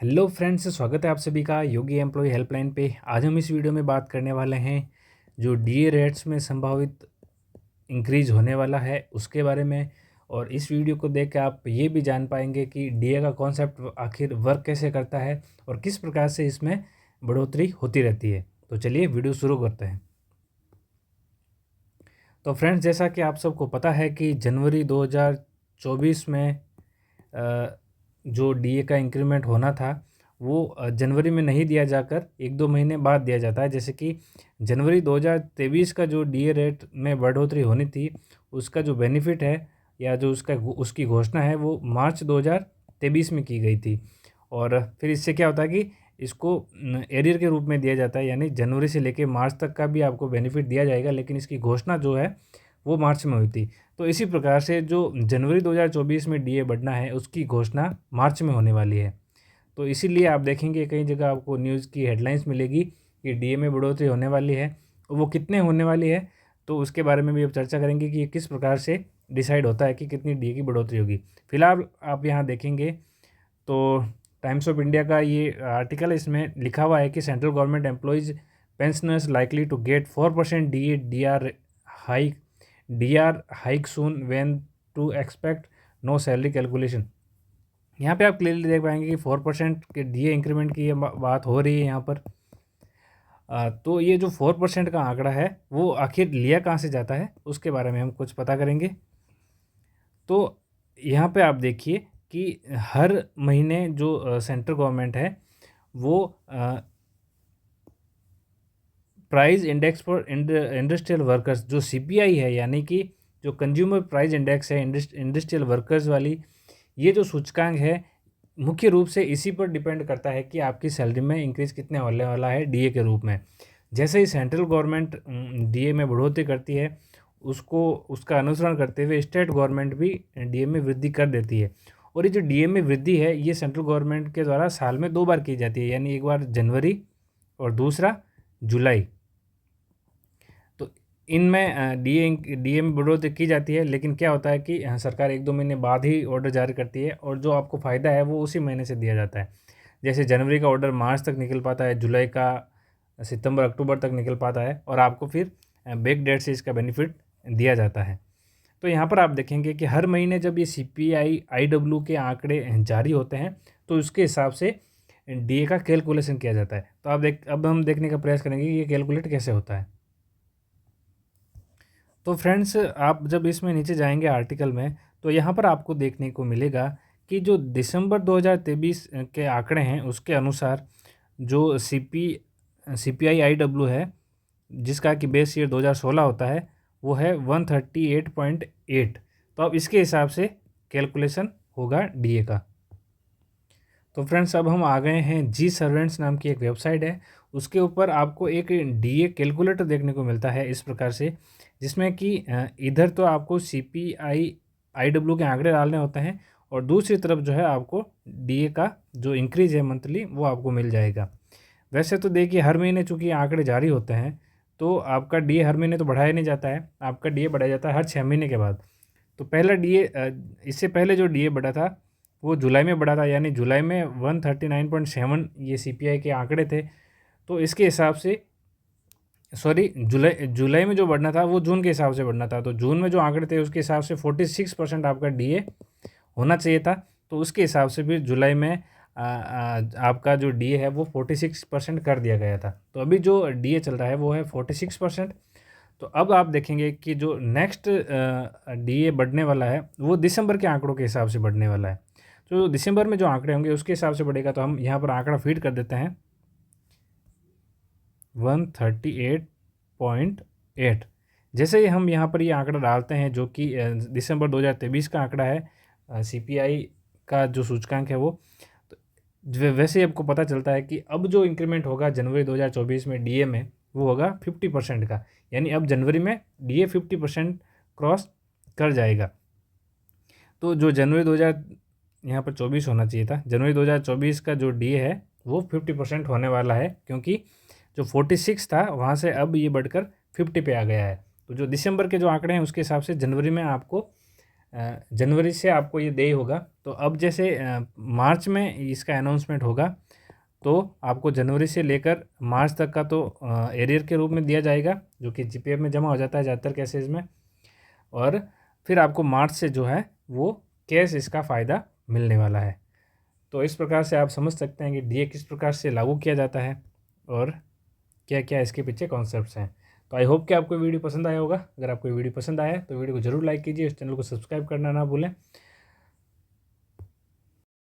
Hello friends, स्वागत है आप सभी का योगी एम्प्लॉय हेल्पलाइन पे। आज हम इस वीडियो में बात करने वाले हैं जो डीए रेट्स में संभावित इंक्रीज होने वाला है उसके बारे में। और इस वीडियो को देख के आप ये भी जान पाएंगे कि डीए का कॉन्सेप्ट आखिर वर्क कैसे करता है और किस प्रकार से इसमें बढ़ोतरी होती रहती है। तो चलिए वीडियो शुरू करते हैं। तो फ्रेंड्स, जैसा कि आप सबको पता है कि जनवरी 2024 में जो डीए का इंक्रीमेंट होना था वो जनवरी में नहीं दिया जाकर 1-2 महीने बाद दिया जाता है। जैसे कि जनवरी 2023 का जो डीए रेट में बढ़ोतरी होनी थी उसका जो बेनिफिट है या जो उसकी घोषणा है वो मार्च 2023 में की गई थी। और फिर इससे क्या होता है कि इसको एरियर के रूप में दिया जाता है, यानी जनवरी से लेकर मार्च तक का भी आपको बेनिफिट दिया जाएगा, लेकिन इसकी घोषणा जो है वो मार्च में हुई थी। तो इसी प्रकार से जो जनवरी 2024 में डीए बढ़ना है उसकी घोषणा मार्च में होने वाली है। तो इसीलिए आप देखेंगे कई जगह आपको न्यूज़ की हेडलाइंस मिलेगी कि डीए में बढ़ोतरी होने वाली है। वो कितने होने वाली है तो उसके बारे में भी अब चर्चा करेंगे कि किस प्रकार से डिसाइड होता है कि कितनी डीए की बढ़ोतरी होगी। फिलहाल आप यहाँ देखेंगे तो टाइम्स ऑफ इंडिया का ये आर्टिकल है, इसमें लिखा हुआ है कि central government employees pensioners likely to get 4% DR hike soon when to expect know salary calculation. यहाँ पे आप क्लियरली देख पाएंगे कि 4% के डीए इंक्रीमेंट की ये बात हो रही है यहाँ पर। तो ये जो 4% का आंकड़ा है वो आखिर लिया कहाँ से जाता है उसके बारे में हम कुछ पता करेंगे। तो यहाँ पे आप देखिए कि हर महीने जो सेंट्रल गवर्नमेंट है वो price index for industrial workers जो सीपीआई है, यानी कि जो कंज्यूमर प्राइस इंडेक्स है इंडस्ट्रियल वर्कर्स वाली, ये जो सूचकांक है मुख्य रूप से इसी पर डिपेंड करता है कि आपकी सैलरी में इंक्रीज़ कितने होने वाला है डीए के रूप में। जैसे ही सेंट्रल गवर्नमेंट डीए में बढ़ोतरी करती है उसको उसका अनुसरण करते हुए स्टेट गवर्नमेंट भी डीए में वृद्धि कर देती है। और ये जो डीए में वृद्धि है ये सेंट्रल गवर्नमेंट के द्वारा साल में 2 बार की जाती है, यानी एक बार जनवरी और दूसरा जुलाई। तो इनमें डीए में बढ़ोतरी की जाती है, लेकिन क्या होता है कि सरकार 1-2 महीने बाद ही ऑर्डर जारी करती है और जो आपको फ़ायदा है वो उसी महीने से दिया जाता है। जैसे जनवरी का ऑर्डर मार्च तक निकल पाता है, जुलाई का सितंबर अक्टूबर तक निकल पाता है और आपको फिर बैक डेट से इसका बेनिफिट दिया जाता है। तो यहाँ पर आप देखेंगे कि हर महीने जब ये सीपीआई आईडब्ल्यू के आंकड़े जारी होते हैं तो उसके हिसाब से डीए का कैलकुलेशन किया जाता है। तो अब हम देखने का प्रयास करेंगे कि ये कैलकुलेट कैसे होता है। तो फ्रेंड्स, आप जब इसमें नीचे जाएंगे आर्टिकल में तो यहाँ पर आपको देखने को मिलेगा कि जो दिसंबर 2023 के आंकड़े हैं उसके अनुसार जो सीपीआई आईडब्ल्यू है जिसका कि बेस ईयर 2016 होता है वो है 138.8। तो अब इसके हिसाब से कैलकुलेशन होगा डीए का। तो फ्रेंड्स, अब हम आ गए हैं जी सर्वेंट्स नाम की एक वेबसाइट है, उसके ऊपर आपको एक डीए कैलकुलेटर देखने को मिलता है इस प्रकार से, जिसमें कि इधर तो आपको सीपीआई आईडब्ल्यू के आंकड़े डालने होते हैं और दूसरी तरफ जो है आपको डीए का जो इंक्रीज है मंथली वो आपको मिल जाएगा। वैसे तो देखिए हर महीने चूँकि आंकड़े जारी होते हैं तो आपका डीए हर महीने तो बढ़ाया नहीं जाता है, आपका डीए बढ़ाया जाता है हर 6 महीने के बाद। तो पहला डीए इससे पहले जो डीए बढ़ा था वो जुलाई में बढ़ा था, यानी जुलाई में 139.7 ये सीपीआई के आंकड़े थे। तो इसके हिसाब से सॉरी, जुलाई में जो बढ़ना था वो जून के हिसाब से बढ़ना था, तो जून में जो आंकड़े थे उसके हिसाब से 46% आपका डीए होना चाहिए था। तो उसके हिसाब से फिर जुलाई में आपका जो डीए है वो 46% कर दिया गया था। तो अभी जो डीए चल रहा है वो है 46%। तो अब आप देखेंगे कि जो नेक्स्ट डीए बढ़ने वाला है वो दिसंबर के आंकड़ों के हिसाब से बढ़ने वाला है। तो दिसंबर में जो आंकड़े होंगे उसके हिसाब से बढ़ेगा। तो हम यहाँ पर आंकड़ा फीड कर देते हैं 138.8। जैसे ही हम यहाँ पर ये आंकड़ा डालते हैं जो कि दिसंबर 2023 का आंकड़ा है सीपीआई का जो सूचकांक है वो, तो वैसे ही आपको पता चलता है कि अब जो इंक्रीमेंट होगा जनवरी 2024 में डीए में वो होगा 50% का, यानी अब जनवरी में डीए 50% क्रॉस कर जाएगा। तो जो जनवरी 2000 यहाँ पर 24 होना चाहिए था, जनवरी 2024 का जो डीए है वो 50% होने वाला है, क्योंकि जो 46 था वहाँ से अब ये बढ़कर 50 पे आ गया है। तो जो दिसंबर के जो आंकड़े हैं उसके हिसाब से जनवरी में आपको जनवरी से आपको ये दे होगा। तो अब जैसे मार्च में इसका अनाउंसमेंट होगा, तो आपको जनवरी से लेकर मार्च तक का तो एरियर के रूप में दिया जाएगा, जो कि जीपीएफ में जमा हो जाता है ज़्यादातर केसेस में। और फिर आपको मार्च से जो है वो कैश इसका फ़ायदा मिलने वाला है। तो इस प्रकार से आप समझ सकते हैं कि डीए किस प्रकार से लागू किया जाता है और क्या क्या इसके पीछे कॉन्सेप्ट्स हैं। तो आई होप कि आपको वीडियो पसंद आया होगा। अगर आपको वीडियो पसंद आया है तो वीडियो को जरूर लाइक कीजिए, इस चैनल को सब्सक्राइब करना ना भूलें।